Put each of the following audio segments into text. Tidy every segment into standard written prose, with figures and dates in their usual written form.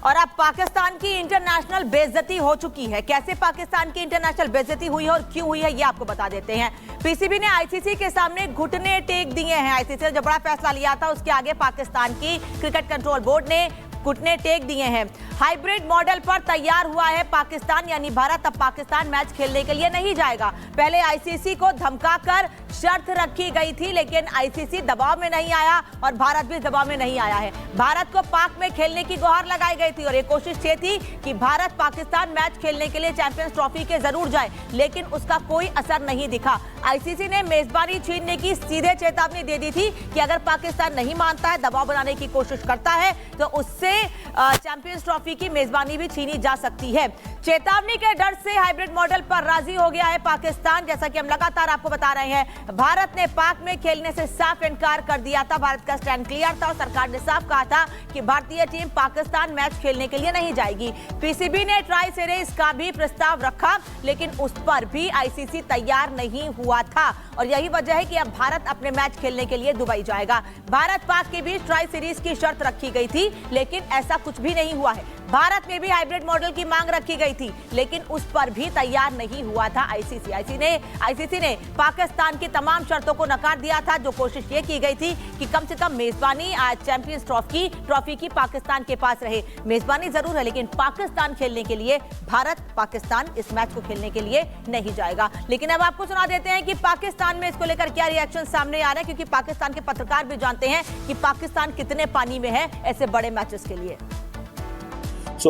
और अब पाकिस्तान की इंटरनेशनल बेइज्जती हो चुकी है। कैसे पाकिस्तान की इंटरनेशनल बेइज्जती हुई है और क्यों हुई है, ये आपको बता देते हैं। पीसीबी ने आईसीसी के सामने घुटने टेक दिए हैं। आईसीसी ने जो बड़ा फैसला लिया था उसके आगे पाकिस्तान की क्रिकेट कंट्रोल बोर्ड ने घुटने टेक दिए हैं। हाइब्रिड मॉडल पर तैयार हुआ है पाकिस्तान, यानी भारत अब पाकिस्तान मैच खेलने के लिए नहीं जाएगा। पहले आईसीसी को धमकाकर शर्त रखी गई थी, लेकिन आईसीसी दबाव में नहीं आया और भारत भी दबाव में नहीं आया है। भारत को पाक में खेलने की गुहार लगाई गई थी और एक कोशिश ये थी कि भारत पाकिस्तान मैच खेलने के लिए चैंपियंस ट्रॉफी के जरूर जाए, लेकिन उसका कोई असर नहीं दिखा। आईसीसी ने मेजबानी छीनने की सीधे चेतावनी दे दी थी कि अगर पाकिस्तान नहीं मानता है, दबाव बनाने की कोशिश करता है, तो उससे चैंपियंस ट्रॉफी की मेजबानी भी छीनी जा सकती है। चेतावनी के डर से हाइब्रिड मॉडल पर राजी हो गया है पाकिस्तान। जैसा कि हम लगातार आपको बता रहे हैं, भारत ने पाक में खेलने से साफ इनकार कर दिया था। भारत का स्टैंड क्लियर था और सरकार ने साफ कहा था कि भारतीय टीम पाकिस्तान मैच खेलने के लिए नहीं जाएगी। पीसीबी ने ट्राई सीरीज का भी प्रस्ताव रखा, लेकिन उस पर भी आईसीसी तैयार नहीं हुआ था और यही वजह है कि अब भारत अपने मैच खेलने के लिए दुबई जाएगा। भारत पाक के बीच ट्राई सीरीज की शर्त रखी गई थी, लेकिन ऐसा कुछ भी नहीं हुआ है। भारत में भी हाइब्रिड मॉडल की मांग रखी गई थी, लेकिन उस पर भी तैयार नहीं हुआ था आईसीसी। आईसीसी ने पाकिस्तान की तमाम शर्तों को नकार दिया था। जो कोशिश ये की गई थी कि कम से कम मेजबानी आज चैंपियंस ट्रॉफी की पाकिस्तान के पास रहे। मेजबानी जरूर है, लेकिन पाकिस्तान खेलने के लिए भारत पाकिस्तान इस मैच को खेलने के लिए नहीं जाएगा। लेकिन अब आपको सुना देते हैं कि पाकिस्तान में इसको लेकर क्या रिएक्शन सामने आ रहे हैं, क्योंकि पाकिस्तान के पत्रकार भी जानते हैं कि पाकिस्तान कितने पानी में है ऐसे बड़े मैचेस के लिए।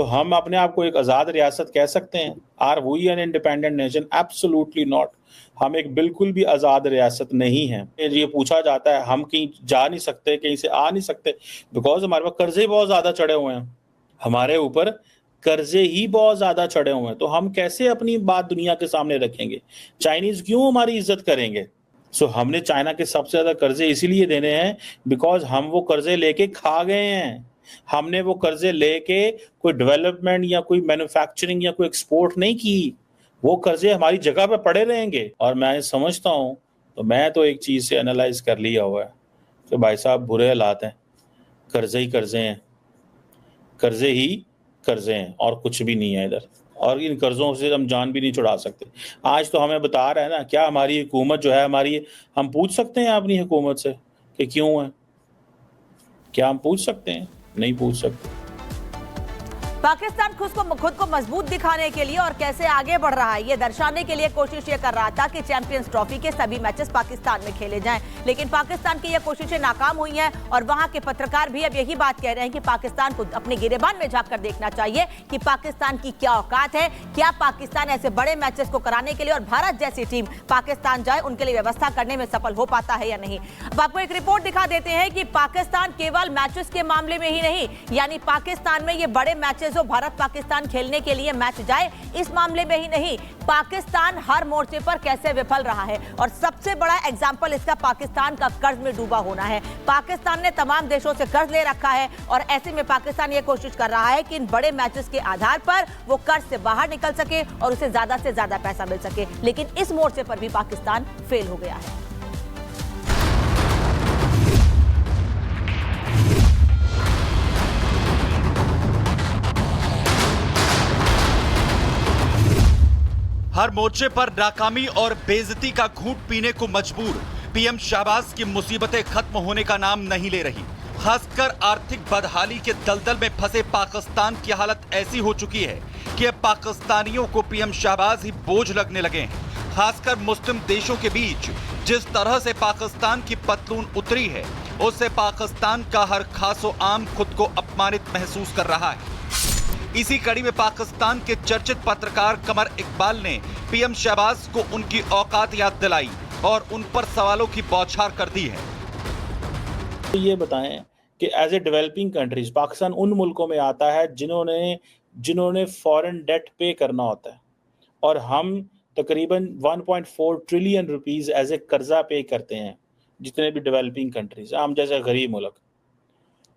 हम अपने आप को एक आज़ाद रियासत कह सकते हैं? Are we an independent nation? Absolutely not. हम एक बिल्कुल भी आज़ाद रियासत नहीं है। ये पूछा जाता है हम कहीं जा नहीं सकते, कहीं से आ नहीं सकते, बिकॉज हमारे पास कर्जे बहुत ज़्यादा चढ़े हुए हैं। हमारे ऊपर कर्जे ही बहुत ज़्यादा चढ़े हुए हैं, तो हम कैसे अपनी बात दुनिया के सामने रखेंगे? चाइनीज़ क्यों हमारी इज्जत करेंगे? हमने चाइना के सबसे ज़्यादा कर्जे इसीलिए देने हैं बिकॉज हम वो कर्जे लेके खा गए हैं। हमने वो कर्जे लेके कोई डेवलपमेंट या कोई मैन्युफैक्चरिंग या कोई एक्सपोर्ट नहीं की। वो कर्जे हमारी जगह पे पड़े रहेंगे। और मैं समझता हूँ, तो मैं तो एक चीज़ से एनालाइज कर लिया हुआ है कि भाई साहब बुरे हालात हैं, कर्जे ही कर्जे हैं, कर्जे ही कर्जे हैं और कुछ भी नहीं है इधर। और इन कर्जों से हम जान भी नहीं छुड़ा सकते। आज तो हमें बता रहा है ना, क्या हमारी हुकूमत जो है हमारी, हम पूछ सकते हैं अपनी हुकूमत से कि क्यों है? क्या हम पूछ सकते हैं? नहीं पूछ सकते। पाकिस्तान खुद को मजबूत दिखाने के लिए और कैसे आगे बढ़ रहा है, ये दर्शाने के लिए कोशिश ये कर रहा था कि चैंपियंस ट्रॉफी के सभी मैचेस पाकिस्तान में खेले जाएं। लेकिन पाकिस्तान की ये कोशिशें नाकाम हुई हैं और वहां के पत्रकार भी अब यही बात कह रहे हैं कि पाकिस्तान को अपने गिरेबान में झांक कर देखना चाहिए कि पाकिस्तान की क्या औकात है। क्या पाकिस्तान ऐसे बड़े मैचेस को कराने के लिए और भारत जैसी टीम पाकिस्तान जाए उनके लिए व्यवस्था करने में सफल हो पाता है या नहीं। अब आपको एक रिपोर्ट दिखा देते हैं कि पाकिस्तान केवल मैचेस के मामले में ही नहीं, यानी पाकिस्तान में ये बड़े मैचेस जो भारत पाकिस्तान खेलने के लिए मैच जाए, इस मामले में ही नहीं, पाकिस्तान हर मोर्चे पर कैसे विफल रहा है। और सबसे बड़ा एग्जाम्पल इसका पाकिस्तान का कर्ज में डूबा होना है। पाकिस्तान ने तमाम देशों से कर्ज ले रखा है और ऐसे में पाकिस्तान ये कोशिश कर रहा है कि इन बड़े मैचेस के आधार पर वो कर्ज से बाहर निकल सके और उसे ज्यादा से ज्यादा पैसा मिल सके। लेकिन इस मोर्चे पर भी पाकिस्तान फेल हो गया है। हर मोर्चे पर नाकामी और बेइज्जती का घूंट पीने को मजबूर पीएम शहबाज की मुसीबतें खत्म होने का नाम नहीं ले रही। खासकर आर्थिक बदहाली के दलदल में फंसे पाकिस्तान की हालत ऐसी हो चुकी है कि अब पाकिस्तानियों को पीएम शहबाज ही बोझ लगने लगे हैं। खासकर मुस्लिम देशों के बीच जिस तरह से पाकिस्तान की पतलून उतरी है, उससे पाकिस्तान का हर खासो आम खुद को अपमानित महसूस कर रहा है। इसी कड़ी में पाकिस्तान के चर्चित पत्रकार कमर इकबाल ने पीएम शहबाज को उनकी औकात याद दिलाई और उन पर सवालों की बौछार कर दी है। ये बताएं कि as a developing countries Pakistan उन मुल्कों में आता है जिन्होंने फॉरेन डेट पे करना होता है, और हम तकरीबन 1.4 ट्रिलियन रुपीस एज ए कर्जा पे करते हैं जितने भी डेवलपिंग कंट्रीज, हम जैसे गरीब मुल्क।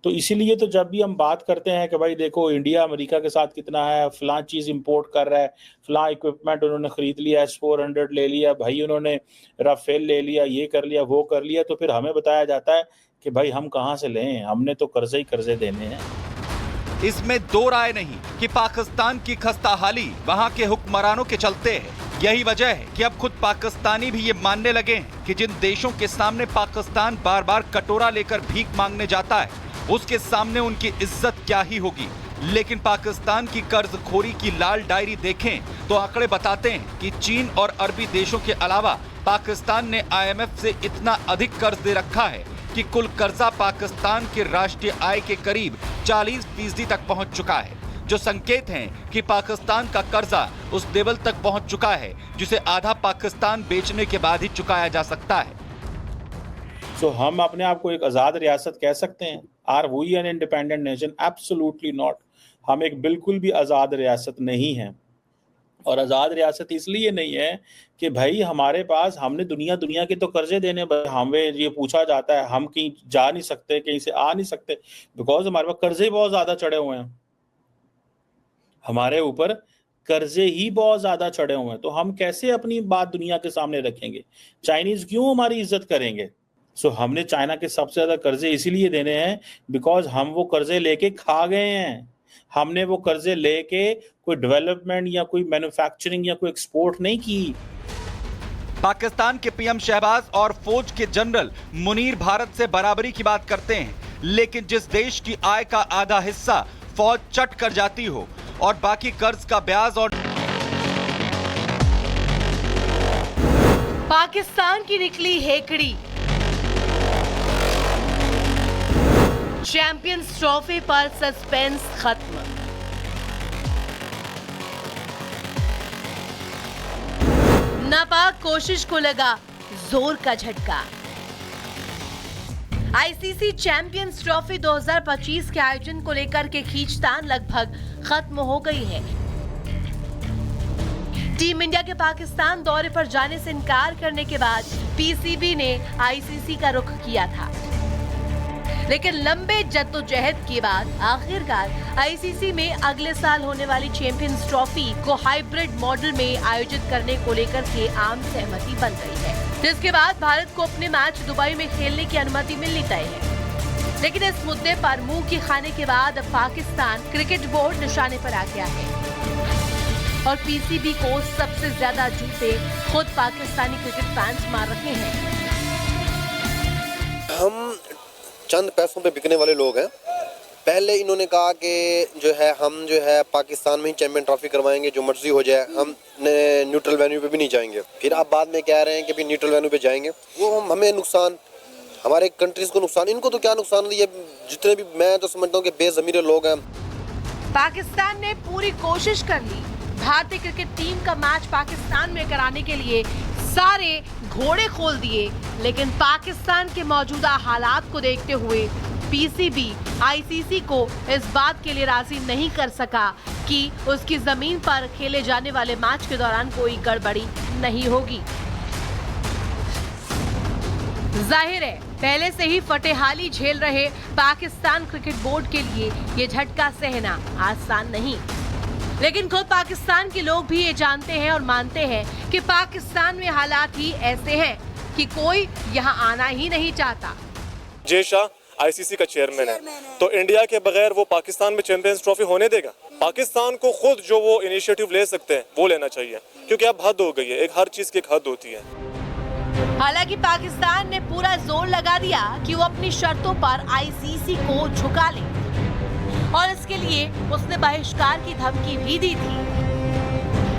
तो इसीलिए तो जब भी हम बात करते हैं कि भाई देखो इंडिया अमेरिका के साथ कितना है, फलां चीज़ इंपोर्ट कर रहा है, फलां इक्विपमेंट उन्होंने ख़रीद लिया, S-400 ले लिया, भाई उन्होंने राफेल ले लिया, ये कर लिया, वो कर लिया, तो फिर हमें बताया जाता है कि भाई हम कहाँ से लें, हमने तो कर्जे ही कर्जे देने हैं। इसमें दो राय नहीं कि पाकिस्तान की खस्ताहाली वहां के हुक्मरानों के चलते है। यही वजह है कि अब खुद पाकिस्तानी भी ये मानने लगे हैं कि जिन देशों के सामने पाकिस्तान बार बार कटोरा लेकर भीख मांगने जाता है, उसके सामने उनकी इज्जत क्या ही होगी। लेकिन पाकिस्तान की कर्जखोरी की लाल डायरी देखें तो आंकड़े बताते हैं कि चीन और अरबी देशों के अलावा पाकिस्तान ने IMF से इतना अधिक कर्ज दे रखा है कि कुल कर्जा पाकिस्तान के राष्ट्रीय आय के करीब 40% तक पहुंच चुका है, जो संकेत हैं कि पाकिस्तान का कर्जा उस लेवल तक पहुंच चुका है जिसे आधा पाकिस्तान बेचने के बाद ही चुकाया जा सकता है। सो हम अपने आप को एक आज़ाद रियासत कह सकते हैं? Are we an independent nation? Absolutely not. हम एक बिल्कुल भी आज़ाद रियासत नहीं हैं। और आज़ाद रियासत इसलिए नहीं है कि भाई हमारे पास, हमने दुनिया के तो कर्जे देने, हमें ये पूछा जाता है हम कहीं जा नहीं सकते, कहीं से आ नहीं सकते, बिकॉज हमारे पास कर्जे ही बहुत ज़्यादा चढ़े हुए हैं। हमारे ऊपर कर्जे ही बहुत ज़्यादा चढ़े हुए हैं, तो हम कैसे अपनी बात दुनिया के सामने रखेंगे? चाइनीज़ क्यों हमारी इज्जत करेंगे? सो हमने चाइना के सबसे ज़्यादा कर्जे इसीलिए देने हैं बिकॉज हम वो कर्जे लेके खा गए हैं। हमने वो कर्जे लेके कोई डेवलपमेंट या कोई मैन्युफैक्चरिंग या कोई एक्सपोर्ट नहीं की। पाकिस्तान के PM शहबाज और फौज के जनरल मुनीर भारत से बराबरी की बात करते हैं, लेकिन जिस देश की आय का आधा हिस्सा फौज चट कर जाती हो और बाकी कर्ज का ब्याज और पाकिस्तान की निकली हेकड़ी, चैंपियंस ट्रॉफी पर सस्पेंस खत्म। नापाक कोशिश को लगा जोर का झटका। ICC चैंपियंस ट्रॉफी 2025 के आयोजन को लेकर के खींचतान लगभग खत्म हो गई है। टीम इंडिया के पाकिस्तान दौरे पर जाने से इनकार करने के बाद PCB ने ICC का रुख किया था, लेकिन लंबे जद्दोजहद के बाद आखिरकार ICC में अगले साल होने वाली चैंपियंस ट्रॉफी को हाइब्रिड मॉडल में आयोजित करने को लेकर के आम सहमति बन गई है, जिसके बाद भारत को अपने मैच दुबई में खेलने की अनुमति मिलनी तय है। लेकिन इस मुद्दे पर मुंह की खाने के बाद अब पाकिस्तान क्रिकेट बोर्ड निशाने पर आ गया है और PCB को सबसे ज्यादा जूते खुद पाकिस्तानी क्रिकेट फैंस मार रहे हैं। हम चंद पैसों पे बिकने वाले लोग हैं। पहले इन्होंने कहा कि हम पाकिस्तान में ही चैंपियन ट्रॉफी करवाएंगे, जो मर्जी हो जाए, हम न्यूट्रल वेन्यू पे भी नहीं जाएंगे। फिर आप बाद में कह रहे हैं कि भी न्यूट्रल वेन्यू पे जाएंगे। वो हमें नुकसान, हमारे कंट्रीज को नुकसान, इनको तो क्या नुकसान है? ये जितने भी, मैं तो समझता हूँ कि बेज़मीर लोग हैं। पाकिस्तान ने पूरी कोशिश कर ली भारतीय क्रिकेट टीम का मैच पाकिस्तान में कराने के लिए, सारे घोड़े खोल दिए, लेकिन पाकिस्तान के मौजूदा हालात को देखते हुए PCB ICC को इस बात के लिए राजी नहीं कर सका कि उसकी जमीन पर खेले जाने वाले मैच के दौरान कोई गड़बड़ी नहीं होगी। जाहिर है पहले से ही फटेहाली झेल रहे पाकिस्तान क्रिकेट बोर्ड के लिए ये झटका सहना आसान नहीं, लेकिन खुद पाकिस्तान के लोग भी ये जानते हैं और मानते हैं कि पाकिस्तान में हालात ही ऐसे हैं कि कोई यहाँ आना ही नहीं चाहता। जय शाह ICC का चेयरमैन है, तो इंडिया के बगैर वो पाकिस्तान में चैंपियंस ट्रॉफी होने देगा? पाकिस्तान को खुद जो वो इनिशिएटिव ले सकते हैं वो लेना चाहिए, क्योंकि अब हद हो गई है। एक हर चीज की एक हद होती है। हालांकि पाकिस्तान ने पूरा जोर लगा दिया कि वो अपनी शर्तों पर ICC को झुका ले और इसके लिए उसने बहिष्कार की धमकी भी दी थी।